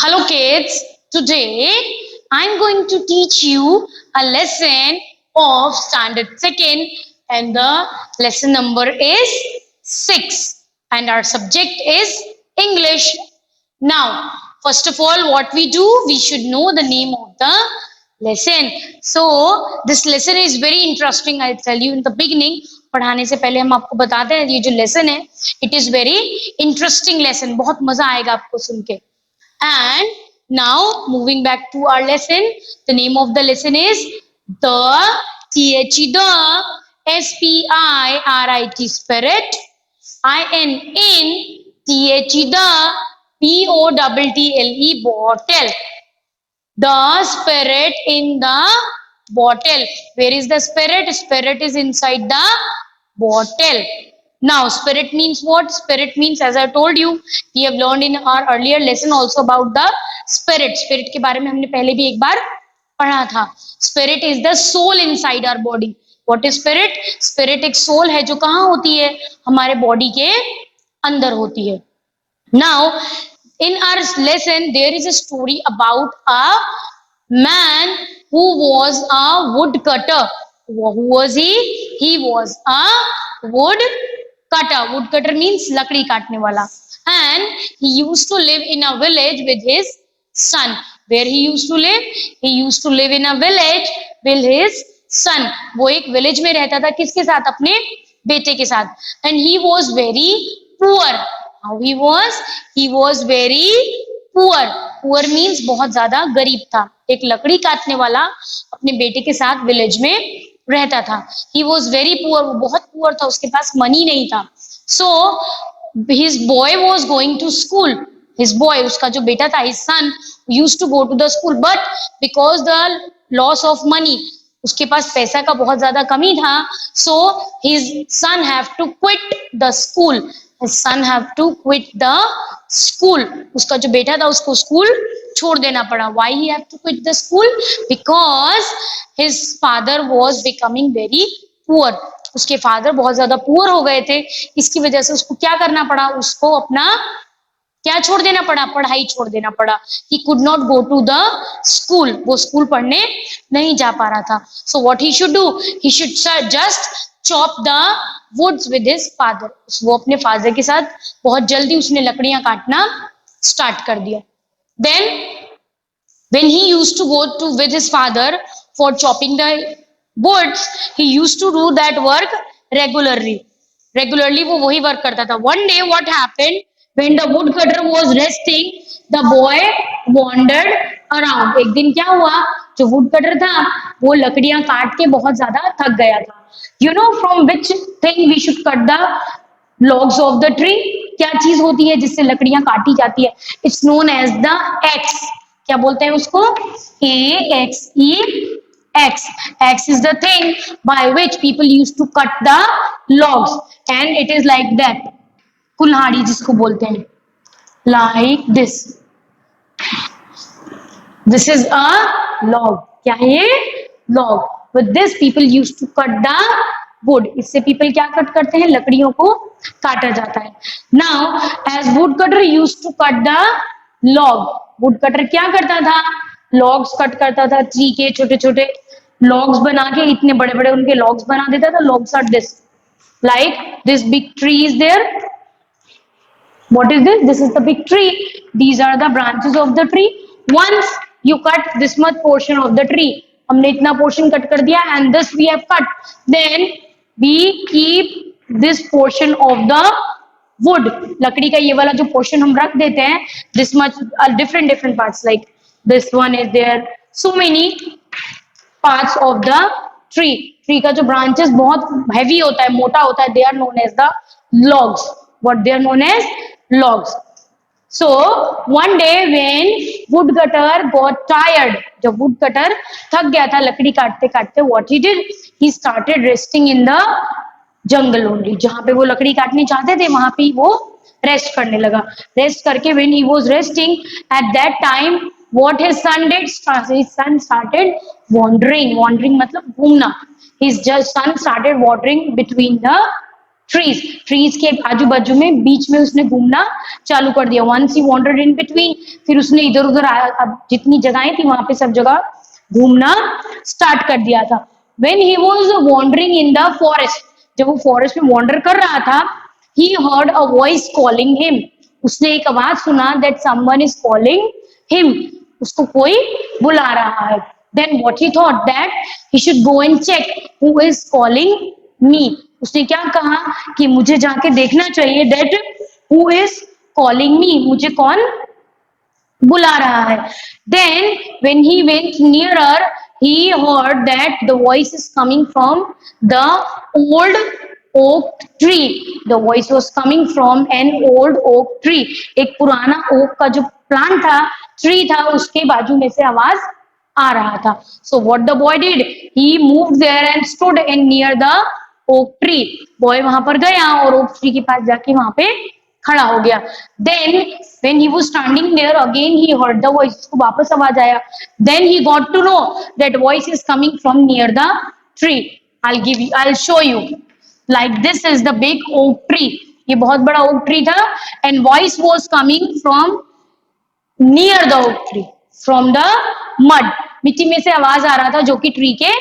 Hello kids, today I'm going to teach you a lesson of standard 2nd and the lesson number is 6 and our subject is English. Now, first of all what we do, we should know the name of the lesson. So this lesson is very interesting. I'll tell you in the beginning. पढ़ाने से पहले हम आपको बताते हैं ये जो lesson है it is very interesting lesson, बहुत मजा आएगा आपको सुन के. And now moving back to our lesson, the name of the lesson is the the spirit spirit in the bottle. The spirit in the bottle. Where is the spirit? Spirit is inside the bottle. Now, spirit means what? Spirit means, as I told you, we have learned in our earlier lesson also about the spirit. Spirit के बारे में हमने पहले भी एक बार पढ़ा था. Spirit is the soul inside our body. What is spirit? Spirit एक soul है जो कहाँ होती है? हमारे body के अंदर होती है. Now, in our lesson, there is a story about a man who was a woodcutter. Who was he? He was a woodcutter. Woodcutter means लकड़ी काटने वाला. And he used to live in a village with his son. Where he used to live? He used to live in a village with his son. वो एक village में रहता था किसके साथ? अपने बेटे के साथ. And he was very poor. How he was? He was very poor. Poor means बहुत ज्यादा गरीब था. एक लकड़ी काटने वाला अपने बेटे के साथ विलेज में रहता था. He was very poor. वो बहुत poor था, उसके पास मनी नहीं था. So his boy was going to school. His boy, उसका जो बेटा था, his son used to go to the school, but because the loss of money, उसके पास पैसा का बहुत ज्यादा कमी था. So his son have to quit the school. His son have to quit the school. उसका जो बेटा था उसको स्कूल छोड़ देना पड़ा. Why he have to quit the school? Because his father was becoming very poor. उसके फादर बहुत ज्यादा पुअर हो गए थे. इसकी वजह से उसको क्या करना पड़ा? उसको अपना क्या छोड़ देना पड़ा? पढ़ाई छोड़ देना पड़ा. He could not go to the school. वो स्कूल पढ़ने नहीं जा पा रहा था. So what he should do? He should just chop the woods with his father. वो अपने फादर के साथ बहुत जल्दी उसने लकड़ियां काटना स्टार्ट कर दिया. Then when he used to go to with his father for chopping the woods, he used to do that work regularly. Regularly वो वही वर्क करता था. One day what happened? When the woodcutter was resting, the boy wandered around. एक दिन क्या हुआ? जो woodcutter था वो लकड़ियां काट के बहुत ज्यादा थक गया था. You know from which thing we should cut the logs of the tree? क्या चीज होती है जिससे लकड़ियां काटी जाती है? It's known as the axe. क्या बोलते हैं उसको? AXE. Axe. Axe is the thing by which people used to cut the logs, and it is like that. कुल्हाड़ी जिसको बोलते हैं. Like this. This is a log. क्या है ये? Log. With this people used to cut the wood. इससे people क्या cut करते हैं? लकड़ियों को काटा जाता है. Now as woodcutter used to cut the log. Woodcutter क्या करता था? Logs कट करता था. ट्री के छोटे छोटे logs बना के इतने बड़े बड़े उनके logs बना देता था. Logs are this. Like this big tree is there. What is this? This is the big tree. These are the branches of the tree. Once you cut this much portion of the tree, हमने इतना portion cut कर दिया, and this we have cut. Then we keep this portion of the wood. लकड़ी का ये वाला जो portion हम रख देते हैं, this much different parts, like this one is there. So many parts of the tree. Tree का जो branches बहुत heavy होता है, मोटा होता है, they are known as the logs. What they are known as? Logs. So one day when woodcutter got tired, जब woodcutter थक गया था लकड़ी काटते काटते, what he did? He started resting in the jungle only. जहाँ पे वो लकड़ी काटने चाहते थे वहां पे वो रेस्ट करने लगा. रेस्ट करके when he was resting at that time, what his son did? His son started wandering. Wandering मतलब घूमना. His son started wandering between the trees, trees के आजू बाजू में बीच में उसने घूमना चालू कर दिया। Once he wandered in between, फिर उसने इधर उधर अब जितनी जगहें थी वहां पे सब जगह घूमना स्टार्ट कर दिया था। When he was wandering in the forest, जब वो फॉरेस्ट में वॉन्डर कर रहा था, he heard a voice calling him, उसने एक आवाज सुना that someone is calling him, उसको कोई बुला रहा है। Then what he thought that he should go and check who is calling me, उसने क्या कहा कि मुझे जाके देखना चाहिए that who is calling me, मुझे कौन बुला रहा है। Then when he went nearer he heard that the voice is coming from the old oak tree, the voice was coming from an old oak tree, एक पुराना okay का जो plant था, ट्री था, उसके बाजू में से आवाज आ रहा था। So what the boy did, he moved there and stood in near the oak tree, boy वहां पर गया और ओक ट्री के पास जाके वहां पे खड़ा हो गया। Then when he was standing there again he heard the voice, उसको वापस आवाज आया। then he got to know that voice is coming from near the tree, I'll show you, like this is the big oak tree, ये बहुत बड़ा oak tree था and voice was coming from near the oak tree, from the mud, मिट्टी में से आवाज आ रहा था जो कि ट्री के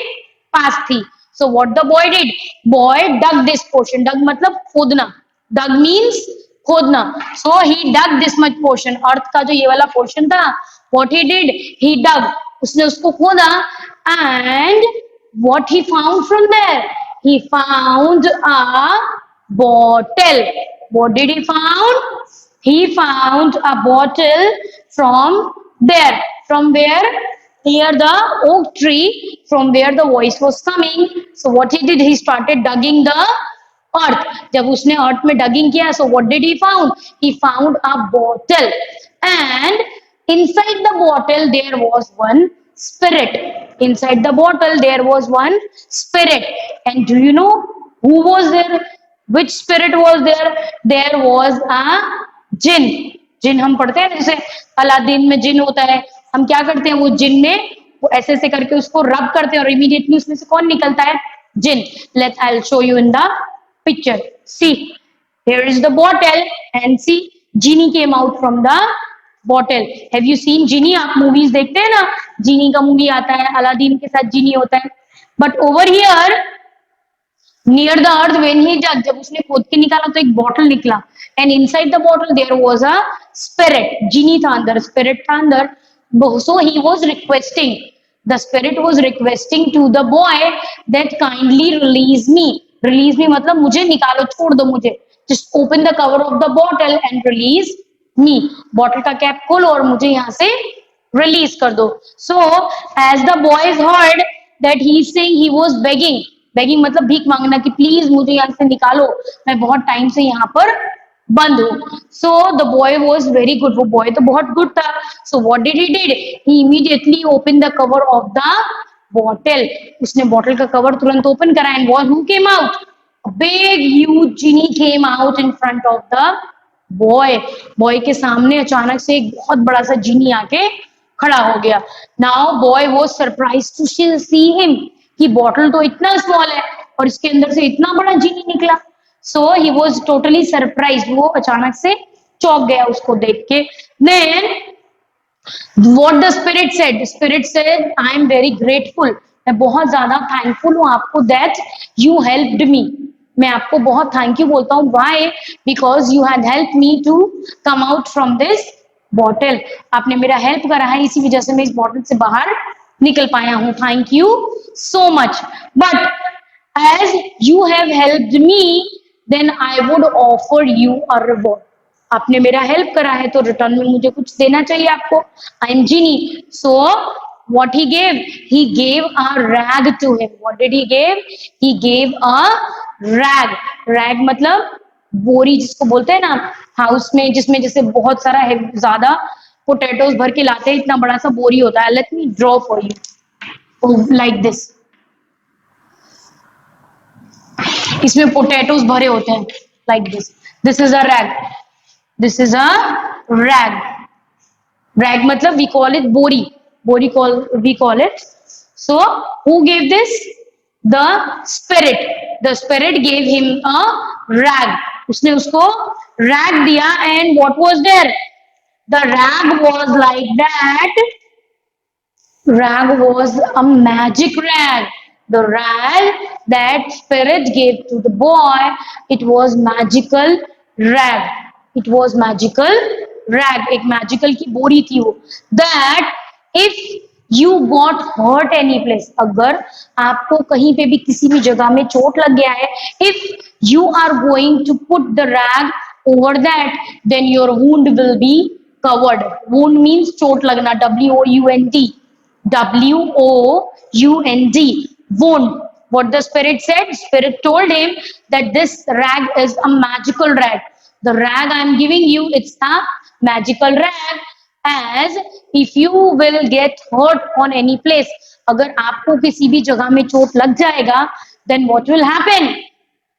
पास थी। so what the boy did, boy dug this portion, dug मतलब खोदना, dug means खोदना, so he dug this much portion, अर्थ का जो ये वाला पोर्शन था, what he did, he dug, उसने उसको खोदा and what he found from there, he found a bottle, what did he found, he found a bottle from there, from where, near the oak tree, from where the voice was coming. So what he did, he started digging the earth, जब उसने अर्थ में डगिंग किया, so what did he found, he found a bottle and inside the bottle there was one spirit, inside the bottle there was one spirit, and do you know who was there, which spirit was there, there was a जिन, जिन हम पढ़ते हैं जैसे Aladdin में जिन होता है, हम क्या करते हैं, वो जिन में वो ऐसे ऐसे करके उसको रब करते हैं और इमीडिएटली उसमें से कौन निकलता है, जिन। Let I will show you in the picture, see here is the bottle and see genie came out from the bottle, have you seen genie, आप मूवीज देखते हैं ना, जीनी का मूवी आता है, अलादीन के साथ जीनी होता है, but over here near the earth when he dug, जब उसने खोद के निकाला तो एक बॉटल निकला and inside the bottle there was a spirit, genie था अंदर, स्पिरिट था अंदर, so he was requesting, the spirit was requesting to the boy that kindly release me मतलब मुझे निकालो, छोड़ दो मुझे, just open the cover of the bottle and release me, bottle का कैप खोलो और मुझे यहाँ से रिलीज कर दो। So as the boys heard that he is saying, he was begging, begging मतलब भीख मांगना कि प्लीज मुझे यहाँ से निकालो, मैं बहुत टाइम से यहाँ पर बंद हूँ। So the boy was very good, वो बॉय तो बहुत गुड था। So what did he immediately open the cover of the bottle, उसने बॉटल का कवर तुरंत ओपन करा and who came out, big huge genie came out in front of the boy, boy के सामने अचानक से एक बहुत बड़ा सा जीनी आके खड़ा हो गया। Now boy was surprise to see him, कि बॉटल तो इतना स्मॉल है और इसके अंदर से इतना बड़ा जीनी निकला। So he was totally surprise, वो अचानक से चौंक गया उसको देख के। Then what the spirit said I am very grateful, मैं बहुत ज्यादा थैंकफुल हूँ आपको, दैट यू हेल्प्ड मी, मैं आपको बहुत थैंक यू बोलता हूँ, why, because you had help me to come out from this bottle, आपने मेरा हेल्प करा है, इसी वजह से मैं इस बॉटल से बाहर निकल पाया हूँ, thank you so much, but as you have helped me then I would offer you a reward, आपने मेरा हेल्प करा है तो रिटर्न में मुझे कुछ देना चाहिए आपको, I am genie. So what he gave a rag to him, what did he gave a rag मतलब बोरी जिसको बोलते हैं ना हाउस में, जिसमें जैसे बहुत सारा ज्यादा पोटैटोज भर के लाते हैं, इतना बड़ा सा बोरी होता है, let me draw for you like this, इसमें पोटैटोज भरे होते हैं like this, this is a rag, this is a rag, rag मतलब we call it bori, we call it, so who gave this, the spirit gave him a rag. उसने उसको rag दिया, and what was there? The rag was like that. Rag was a magic rag. The rag that spirit gave to the boy, it was magical rag. It was magical rag. एक magical की बोरी थी वो. That if you got hurt any place, अगर आपको कहीं पे भी किसी भी जगह में चोट लग गया है, if you are going to put the rag over that, then your wound will be covered. Wound means चोट लगना. WOUND. WOUND, wound. What the spirit said? Spirit told him that this rag is a magical rag. The rag I am giving you, it's a magical rag. As if you will get hurt on any place, अगर आपको किसी भी जगह में चोट लग जाएगा, then what will happen?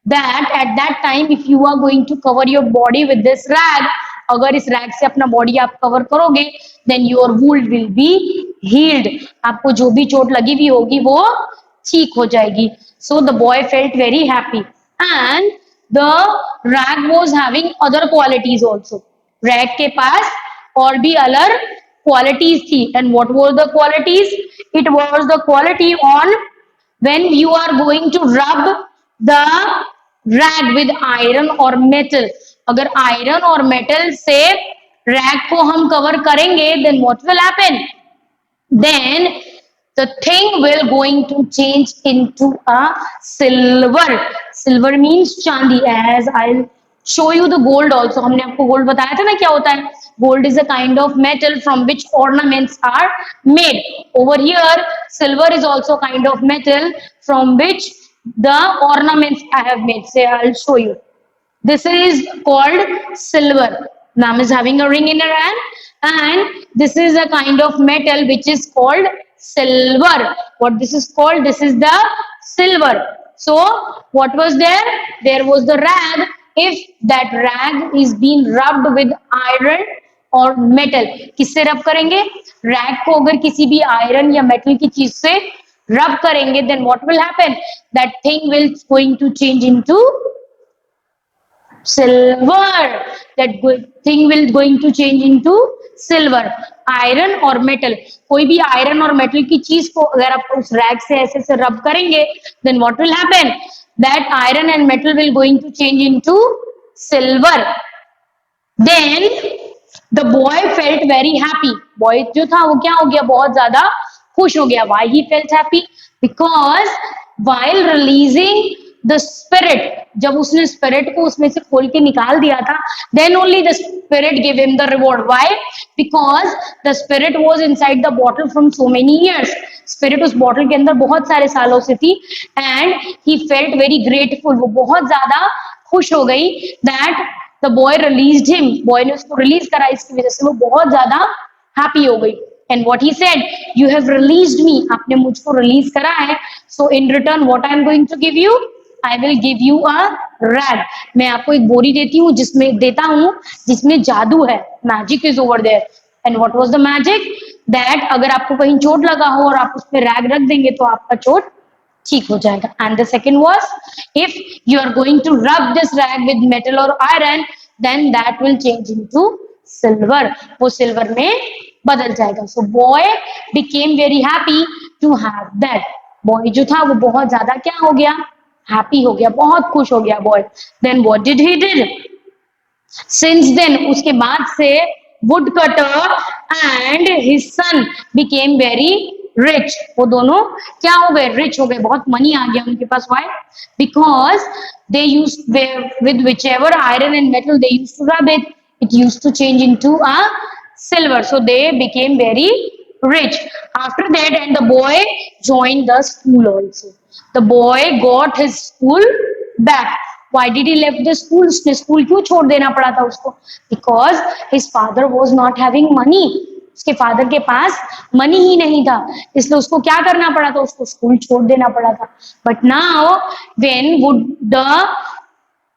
That at that time, if you are going to cover your body with this rag, अगर इस रैग से अपना बॉडी आप कवर करोगे, then your wound will be healed. आपको जो भी चोट लगी हुई होगी वो ठीक हो जाएगी. सो the boy felt very happy, and the rag was having other qualities also. Rag के पास और भी अलग क्वालिटीज थी. And what were the qualities? It was the quality on when you are going to rub the rag with iron or metal. अगर iron और metal से rag को हम कवर करेंगे, then what will happen? Then the thing will going to change into a silver. Silver means चांदी. As I'll show you the gold also. हमने आपको gold बताया था ना क्या होता है. Gold is a kind of metal from which ornaments are made. Over here, silver is also a kind of metal from which the ornaments I have made. Say, I'll show you. This is called silver. Nam is having a ring in her hand, and this is a kind of metal which is called silver. What this is called? This is the silver. So, what was there? There was the rag. If that rag is being rubbed with iron और metal, किससे रब करेंगे? Rag को अगर किसी भी iron या metal की चीज से रब करेंगे, then what will happen? That thing will going to change into silver. That thing will going to change into silver. Iron और मेटल, कोई भी आयरन और मेटल की चीज को अगर आप उस रैग से ऐसे से रब करेंगे, then what will happen? That iron and metal will going to change into silver. Then the boy felt very happy. Boy जो था वो क्या हो गया? बहुत ज्यादा खुश हो गया. Why he felt happy? Because while releasing the spirit, जब उसने spirit को उसमें से खोल के निकाल दिया था, then only the spirit gave him the reward. Why? Because the spirit was inside the bottle from so many years. Spirit उस bottle के अंदर बहुत सारे सालों से थी, and he felt very grateful. वो बहुत ज्यादा खुश हो गई that the boy released him. Boy ने उसको release करा, इसकी वजह से वो बहुत ज्यादा happy हो गई. And what he said, you have released me. आपने मुझको release करा है. So in return, what I am going to give you? I will give you a rag. मैं आपको एक बोरी देती हूँ जिसमें देता हूँ जिसमें जादू है. Magic is over there. And what was the magic? That अगर आपको कहीं चोट लगा हो और आप उसमें rag रख देंगे तो आपका चोट ठीक हो जाएगा. And the second was, if you are going to rub this rag with metal or iron, then that will change into silver. वो silver में बदल जाएगा. So boy became very happy to have that. Boy जो था वो बहुत ज्यादा क्या हो गया? Happy हो गया, बहुत खुश हो गया boy. Then what did he did? Since then, उसके बाद से woodcutter and his son became very rich. वो दोनों क्या हो गए? Rich हो गए, बहुत money आ गया उनके पास. Why? Because they used with whichever iron and metal they used to rub it, it used to change into a silver. So they became very rich. After that, and the boy joined the school also. The boy got his school back. Why did he left the school? उसने school क्यों छोड़ देना पड़ा था उसको? Because his father was not having money. उसके father के पास money ही नहीं था, इसलिए उसको क्या करना पड़ा था? उसको स्कूल छोड़ देना पड़ा था. But now, when would the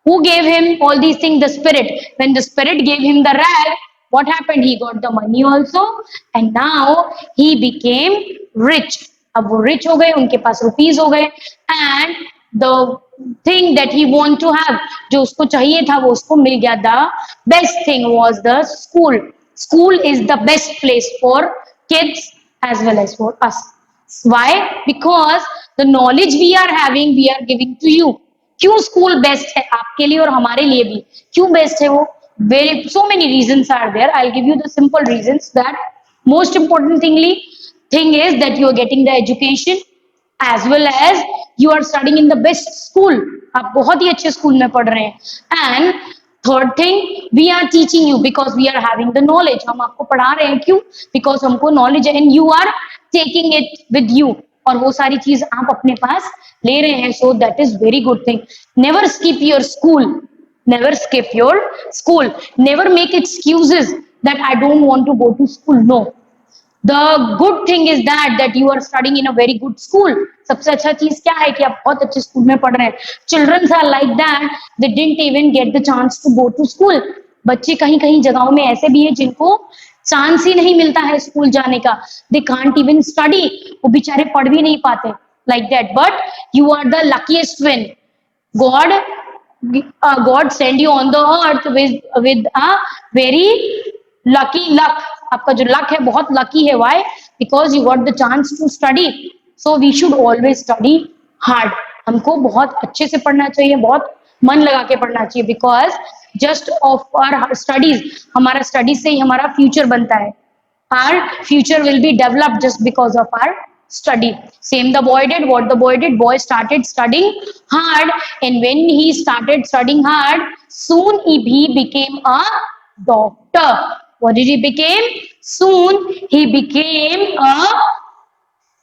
who gave him all these things? The spirit. When the spirit gave him the rag, what happened? He got the money also, and now he became rich. अब वो rich हो गए, उनके पास rupees हो गए, and the thing that he want to have, जो उसको चाहिए था वो उसको मिल गया. The best thing was the school. School is the best place for kids as well as for us. Why? Because the knowledge we are having, we are giving to you. क्यों school best है आपके लिए और हमारे लिए भी? क्यों best है वो? Very so many reasons are there. I'll give you the simple reasons. That most importantly thing is that you are getting the education as well as you are studying in the best school. आप बहुत ही अच्छे school में पढ़ रहे हैं. And third thing, we are teaching you because we are having the knowledge. हम आपको पढ़ा रहे हैं क्यों? बिकॉज हमको नॉलेज है and you are taking it with you, और वो सारी चीज आप अपने पास ले रहे हैं. So that is very good thing. Never skip your school. Never skip your school. Never make excuses that I don't want to go to school. No, the good thing is that you are studying in a very good school. सबसे अच्छा चीज क्या है कि आप बहुत अच्छे school में पढ़ रहे हैं. Children are like that, they didn't even get the chance to go to school. बच्चे कहीं कहीं जगहों में ऐसे भी हैं जिनको चांस ही नहीं मिलता है स्कूल जाने का. They can't even study. वो बेचारे पढ़ भी नहीं पाते like that. But you are the luckiest one. God God send you on the earth with a very lucky luck. आपका जो लक है बहुत लकी है. Why? Because you got the chance to study. So we should always study hard. हमको बहुत अच्छे से पढ़ना चाहिए, बहुत मन लगा के पढ़ना चाहिए. Because just of our studies, हमारा studies से ही हमारा future बनता है. Our future will be developed just because of our study. Same the boy did. What the boy did? Boy started studying hard, and when he started studying hard, soon he became a doctor. What did he become? Soon he became a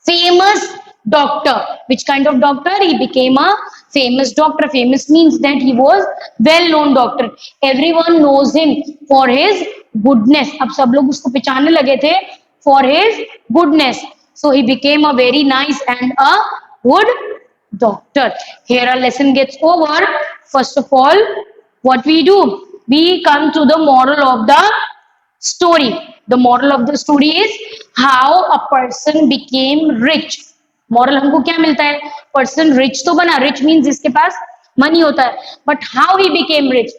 famous doctor. Which kind of doctor? He became a famous doctor. Famous means that he was well-known doctor. Everyone knows him for his goodness. अब सब लोग उसको पहचानने लगे थे for his goodness. So he became a very nice and a good doctor. Here our lesson gets over. First of all, what we do? We come to the moral of the story. The moral of the story is how a person became rich. Moral हमको क्या मिलता है? Person rich तो बना. Rich means जिसके पास money होता है. But how he became rich?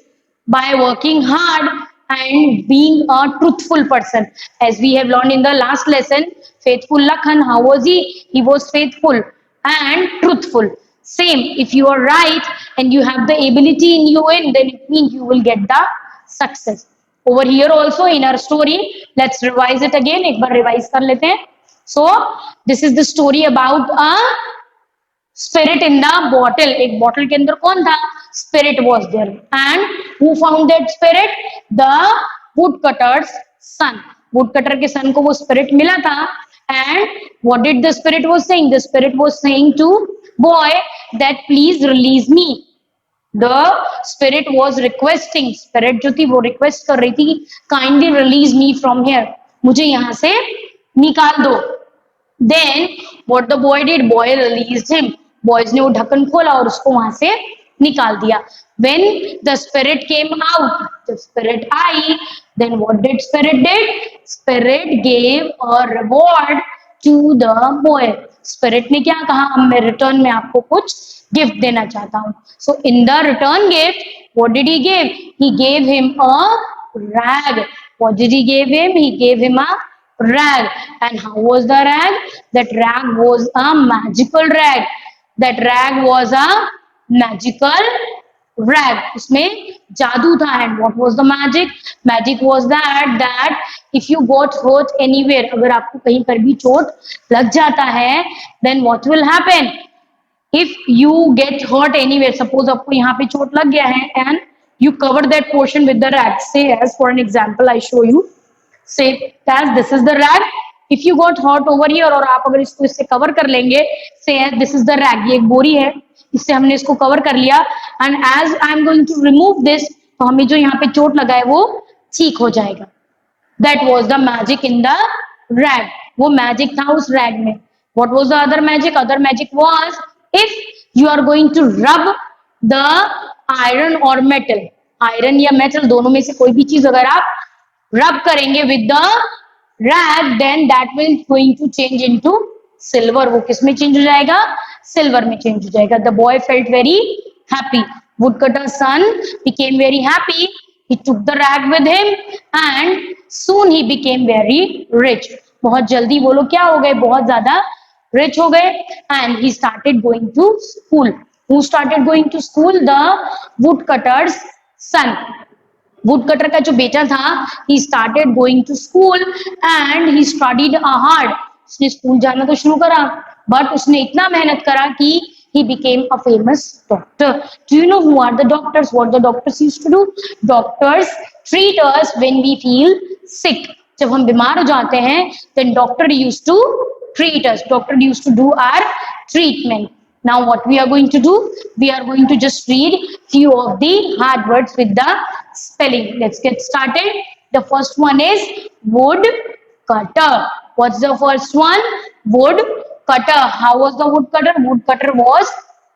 By working hard and being a truthful person. As we have learned in the last lesson, faithful Lakhan, how was he? He was faithful and truthful. Same, if you are right and you have the ability in you, then it means you will get the success. Over here also in our story, let's revise it again. एक बार revise कर लेते हैं. So this is the story about a spirit in the bottle. एक bottle के अंदर कौन था? Spirit was there. And who found that spirit? The woodcutter's son. Woodcutter के son को वो spirit मिला था. And what did the spirit was saying? The spirit was saying to boy that please release me. The spirit was requesting. Spirit जो थी वो request कर रही थी, kindly release me from here. मुझे यहाँ से निकाल दो. Then what the boy did? Boy released him. Boys ने वो ढक्कन खोला और उसको वहां से निकाल दिया. When the spirit came out, the spirit I, then what did spirit did? Spirit gave a reward to the boy. Spirit ने क्या कहा? अब मैं return में आपको कुछ gift देना चाहता हूँ. So in the return gift, what did he give? He gave him a rag. What did he give him? He gave him a rag. And how was the rag? That rag was a magical rag. That rag was a magical rag. उसमें जादू था. And what was the magic? Magic was that if you got hurt anywhere, अगर आपको कहीं पर भी चोट लग जाता है, then what will happen? If you get hurt anywhere, suppose आपको यहाँ पे चोट लग गया है and you cover that portion with the rag. Say as for an example, I show you. Say as this is the rag. If you got hurt over here और आप अगर इसको इससे कवर कर लेंगे, say as this is the rag. ये एक बोरी है, इससे हमने इसको कवर कर लिया. And as I am going to remove this, तो हमें जो यहाँ पे चोट लगा है वो ठीक हो जाएगा. That was the magic in the rag. वो magic था उस rag में. What was the other magic? Other magic was if you are going to rub the iron or metal, iron या metal दोनों में से कोई भी चीज अगर आप rub करेंगे with the rag, then that will going to change into silver, वो किस में चेंज हो जाएगा, सिल्वर में चेंज हो जाएगा. The boy felt very happy. Woodcutter's son became very happy. He took the rag with him and soon he became very rich. बहुत जल्दी वो लोग क्या हो गए, बहुत ज्यादा rich हो गए. And he started going to school. Who started going to school? The woodcutter's son. Woodcutter का जो बेटा था, he started going to school and he studied hard. उसने स्कूल जाना तो शुरू करा, बट उसने इतना मेहनत करा कि he became a famous doctor. Do you know who are the doctors? What the doctors used to do? Doctors treat us when we feel sick. जब हम बीमार हो जाते हैं, then doctor used to treat us. Doctor used to do our treatment. Now what we are going to do? We are going to just read few of the hard words with the spelling. Let's get started. The first one is wood cutter. What's the first one? Wood cutter. How was the woodcutter? Woodcutter was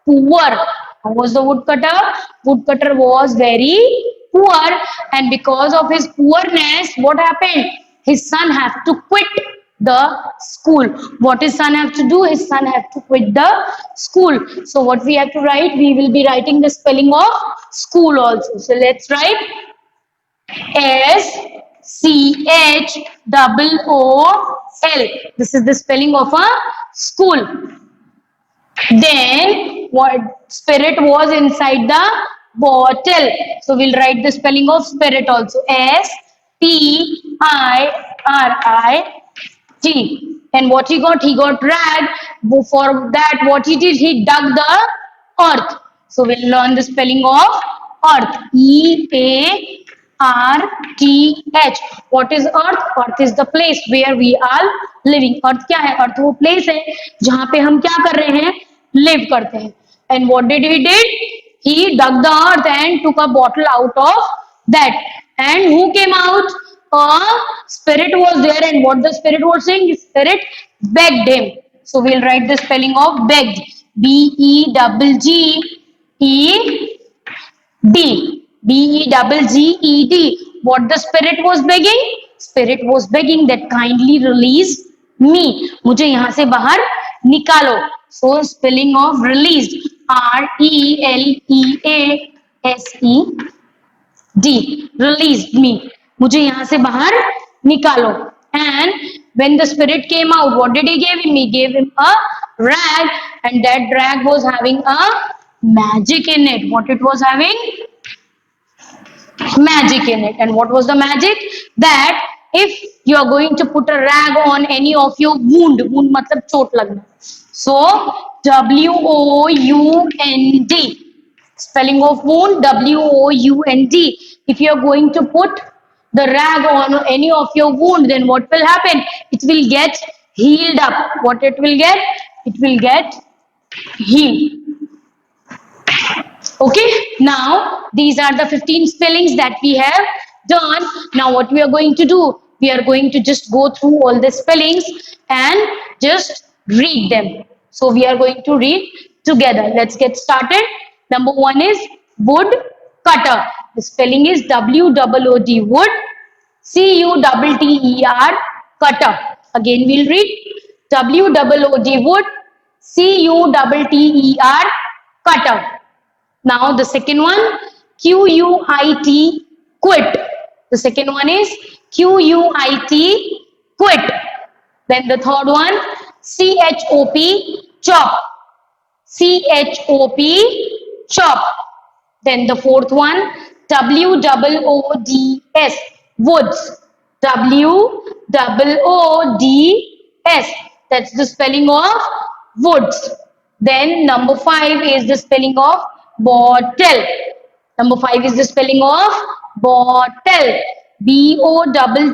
poor. How was the woodcutter? Woodcutter was very poor, and because of his poorness, what happened? His son have to quit the school. What his son have to do? His son have to quit the school. So what we have to write? We will be writing the spelling of school also. So let's write SCHOOL. This is the spelling of a school. Then what spirit was inside the bottle? So we'll write the spelling of spirit also. SPIRIT. And what he got? He got rag. For that, what he did? He dug the earth. So we'll learn the spelling of earth. EARTH. What is earth? Earth is the place where we are living. Earth क्या है? Earth वो place है जहाँ पे हम क्या कर रहे हैं? Live करते हैं. And what did he did? He dug the earth and took a bottle out of that. And who came out? A spirit was there, and what the spirit was saying? The spirit begged him. So we'll write the spelling of begged. BEGGED. BEGGED. What the spirit was begging? Spirit was begging that kindly release me. मुझे यहाँ से बाहर निकालो. So spelling of released. RELEASED. Released me. मुझे यहाँ से बाहर निकालो. And when the spirit came out, what did he give him? He gave him a rag, and that rag was having a magic in it. What it was having? Magic in it. And what was the magic? That if you are going to put a rag on any of your wound मतलब चोट लगना. So WOUND. Spelling of wound, WOUND. If you are going to put the rag on any of your wound, then what will happen? It will get healed up. What it will get? It will get healed. Okay, now these are the 15 spellings that we have done. Now what we are going to do? We are going to just go through all the spellings and just read them. So we are going to read together. Let's get started. Number one is wood cutter. The spelling is WOOD, wood. CUTTER, cutter. Again we'll read WOOD, wood. CUTTER, cutter. Now the second one, QUIT, quit. The second one is QUIT, quit. Then the third one, CHOP, chop. CHOP, chop. Then the fourth one, WOODS, woods. WOODS. That's the spelling of woods. Then number 5 is the spelling of bottle. Number 5 is the spelling of bottle. BOTTLE.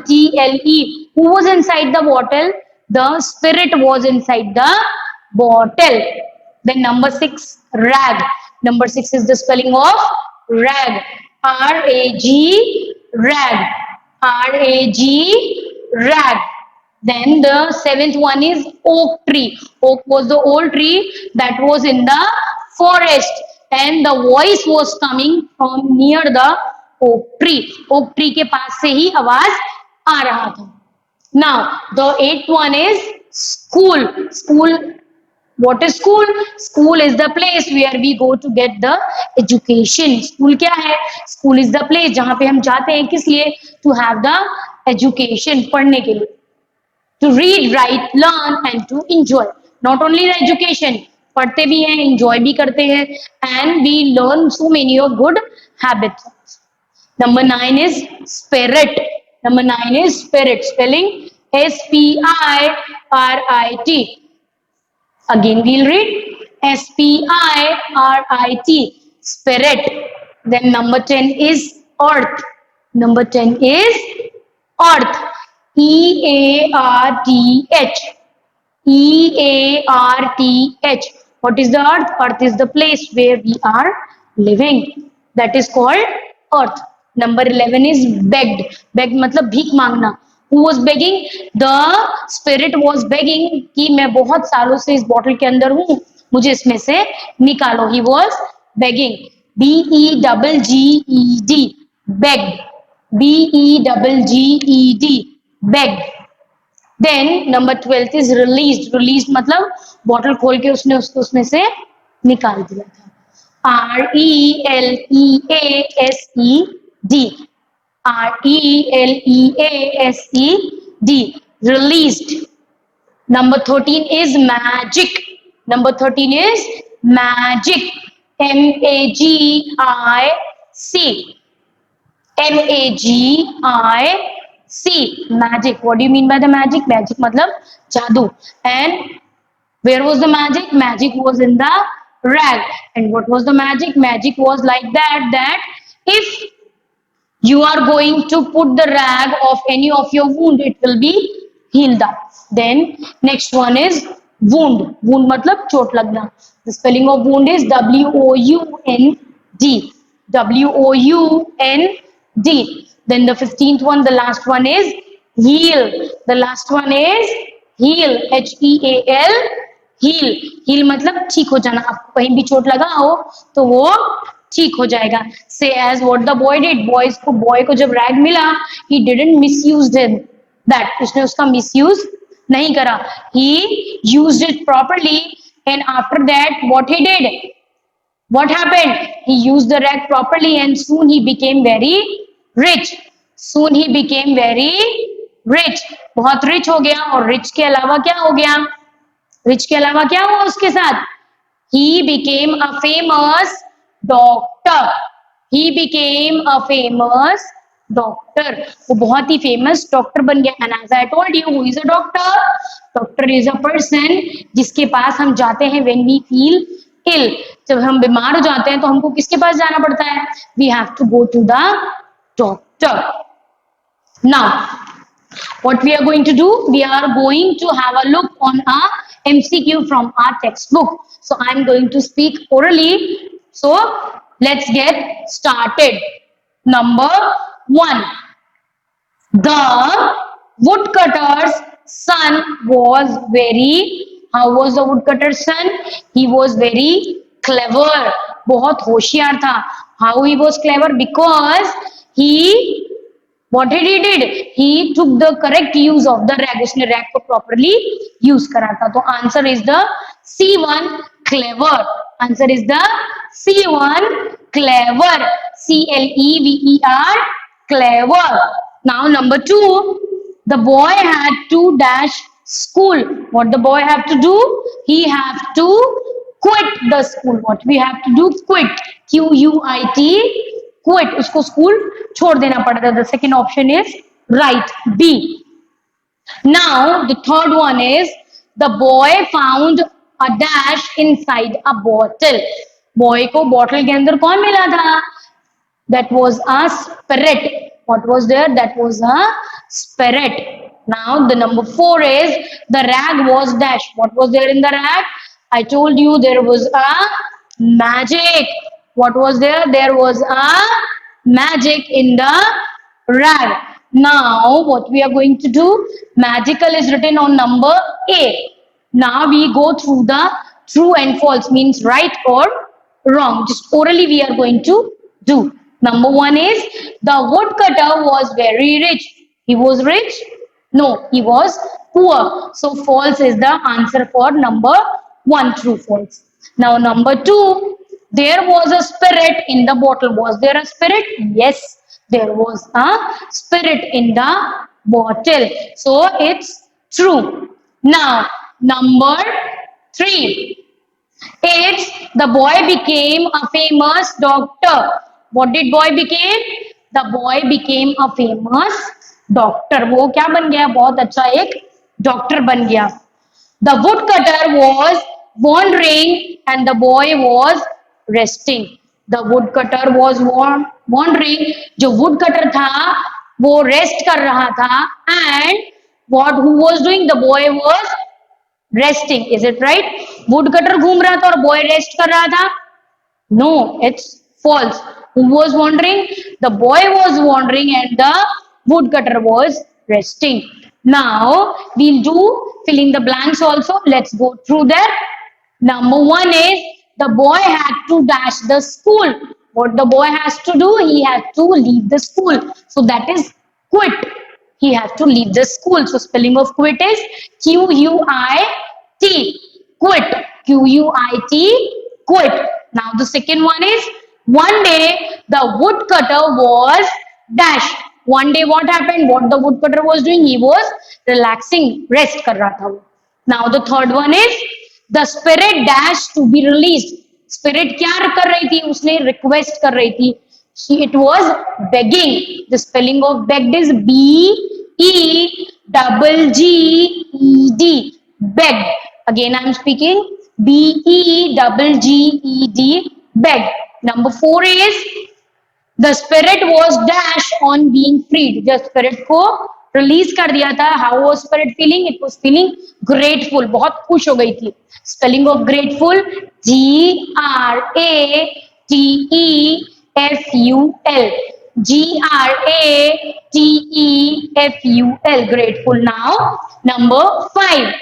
Who was inside the bottle? The spirit was inside the bottle. Then number 6, rag. Number 6 is the spelling of rag. RAG, rag. RAG, rag. Then the 7th one is oak tree. Oak was the old tree that was in the forest, and the voice was coming from near the oak tree. Oak tree के पास से ही आवाज आ रहा था. Now the 8th one is School. School. What is school? School is the place where we go to get the education. School क्या है? School is the place जहाँ पे हम जाते हैं किस लिए? To have the education, पढ़ने के लिए. To read, write, learn and to enjoy. Not only the education, पढ़ते भी हैं, enjoy भी करते हैं, and we learn so many of good habits. Number 9 is spirit. Number 9 is spirit. Spelling Spirit. Again we'll read Spirit. Spirit. Then number 10 is earth. Number 10 is earth. Earth. Earth. What is the earth? Earth is the place where we are living. That is called earth. Number 11 is begged. Begged मतलब भीख मांगना. Who was begging? The spirit was begging कि मैं बहुत सालों से इस bottle के अंदर हूँ, मुझे इसमें से निकालो. He was begging. Begged. Begged. Begged. Then number 12 is released. Released मतलब बॉटल खोल के उसने उसको उसमें से निकाल दिया था. Released. Released. Released. Number 13 is magic. Number 13 is magic. Magic. Magic. What do you mean by the magic? Magic मतलब जादू. And where was the magic? Magic was in the rag. And what was the magic? Magic was like that if you are going to put the rag of any of your wound, it will be healed up. Then next one is wound. Wound मतलब चोट लगना. The spelling of wound is WOUND. WOUND. Then the 15th one, the last one is heal. The last one is heal. HEAL. Heal. Heal मतलब ठीक हो जाना. आपको कहीं भी चोट लगा हो तो वो ठीक हो जाएगा. Say as what the boy did. Boy को जब rag मिला, he didn't misuse that. उसने उसका misuse नहीं करा. He used it properly, and after that what he did? What happened? He used the rag properly and soon he became very rich. Soon he became very rich. बहुत rich हो गया. और rich के अलावा क्या हो गया? Rich के अलावा क्या हुआ उसके साथ? He became a famous doctor. He became a famous doctor. वो बहुत ही famous doctor बन गया. And as I told you, who is a doctor? Doctor is a person जिसके पास हम जाते हैं when we feel ill. जब हम बीमार हो जाते हैं तो हमको किसके पास जाना पड़ता है? We have to go to the doctor. Now, what we are going to do? We are going to have a look on a MCQ from our textbook. So I am going to speak orally. So let's get started. Number 1. The woodcutter's son was very. How was the woodcutter's son? He was very clever. बहुत होशियार था. How he was clever? Because he what did he did? He took the correct use of the rag. उसने rag को properly use करा था. तो answer is the C1 clever. Answer is the C1 clever. CLEVER clever. Now number 2. The boy had to dash school. What the boy have to do? He have to quit the school. What we have to do? Quit. QUIT. Quit. उसको school छोड़ देना पड़ता. The second option is right. B. Now the third one is the boy found a dash inside a bottle. Boy को bottle के अंदर कौन मिला था? That was a spirit. What was there? That was a spirit. Now the number 4 is the rag was dash. What was there in the rag? I told you there was a magic. What was there? There was a magic in the rag. Now what we are going to do? Magical is written on number A. Now we go through the true and false, means right or wrong. Just orally we are going to do. Number 1 is the woodcutter was very rich. He was rich? No, he was poor. So false is the answer for number 1. True, false. Now number 2, there was a spirit in the bottle. Was there a spirit? Yes, there was a spirit in the bottle. So it's true. Now number 3, it's the boy became a famous doctor. What did boy became? The boy became a famous doctor. वो क्या बन गया? बहुत अच्छा एक doctor बन गया. The woodcutter was wandering and the boy was resting. The woodcutter was wandering. जो woodcutter था वो rest कर रहा था and what who was doing? The boy was resting. Is it right? Woodcutter घूम रहा था और boy rest कर रहा था. No, it's false. Who was wandering? The boy was wandering and the woodcutter was resting. Now we'll do fill in the blanks also. Let's go through that. Number 1 is the boy had to dash the school. What the boy has to do? He had to leave the school. So that is quit. He has to leave the school. So spelling of quit is Q-U-I-T. Quit. Q-U-I-T. Quit. Now the second one is one day the woodcutter was dash. One day what happened? What the woodcutter was doing? He was relaxing. Rest कर रहा था वो. Now the third one is the spirit dash to be released. Spirit क्या कर रही थी? उसने request कर रही थी. It was begging. The spelling of begged is B-E-G-G-E-D. Begged. Again I am speaking. B-E-G-G-E-D. Begged. Number 4 is the spirit was dash on being freed. जब spirit को release कर दिया था, how was spirit feeling? It was feeling grateful. बहुत खुश हो गई थी. Spelling of grateful G-R-A-T-E-F-U-L. G-R-A-T-E-F-U-L. Grateful. Now number 5.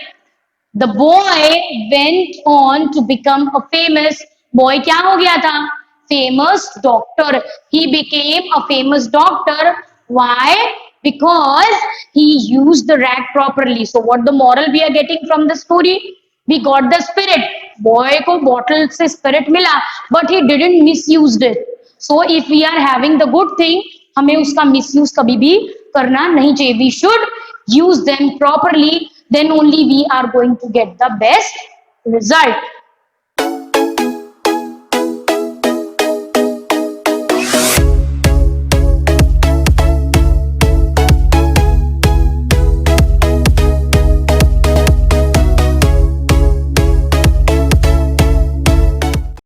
The boy went on to become a famous boy. क्या हो गया था? Famous doctor. He became a famous doctor. Why? Because he used the rag properly. So what the moral we are getting from the story? We got the spirit. Boy को bottle से spirit मिला, but he didn't misused it. So if we are having the good thing, हमें उसका misuse कभी भी करना नहीं चाहिए. We should use them properly. Then only we are going to get the best result.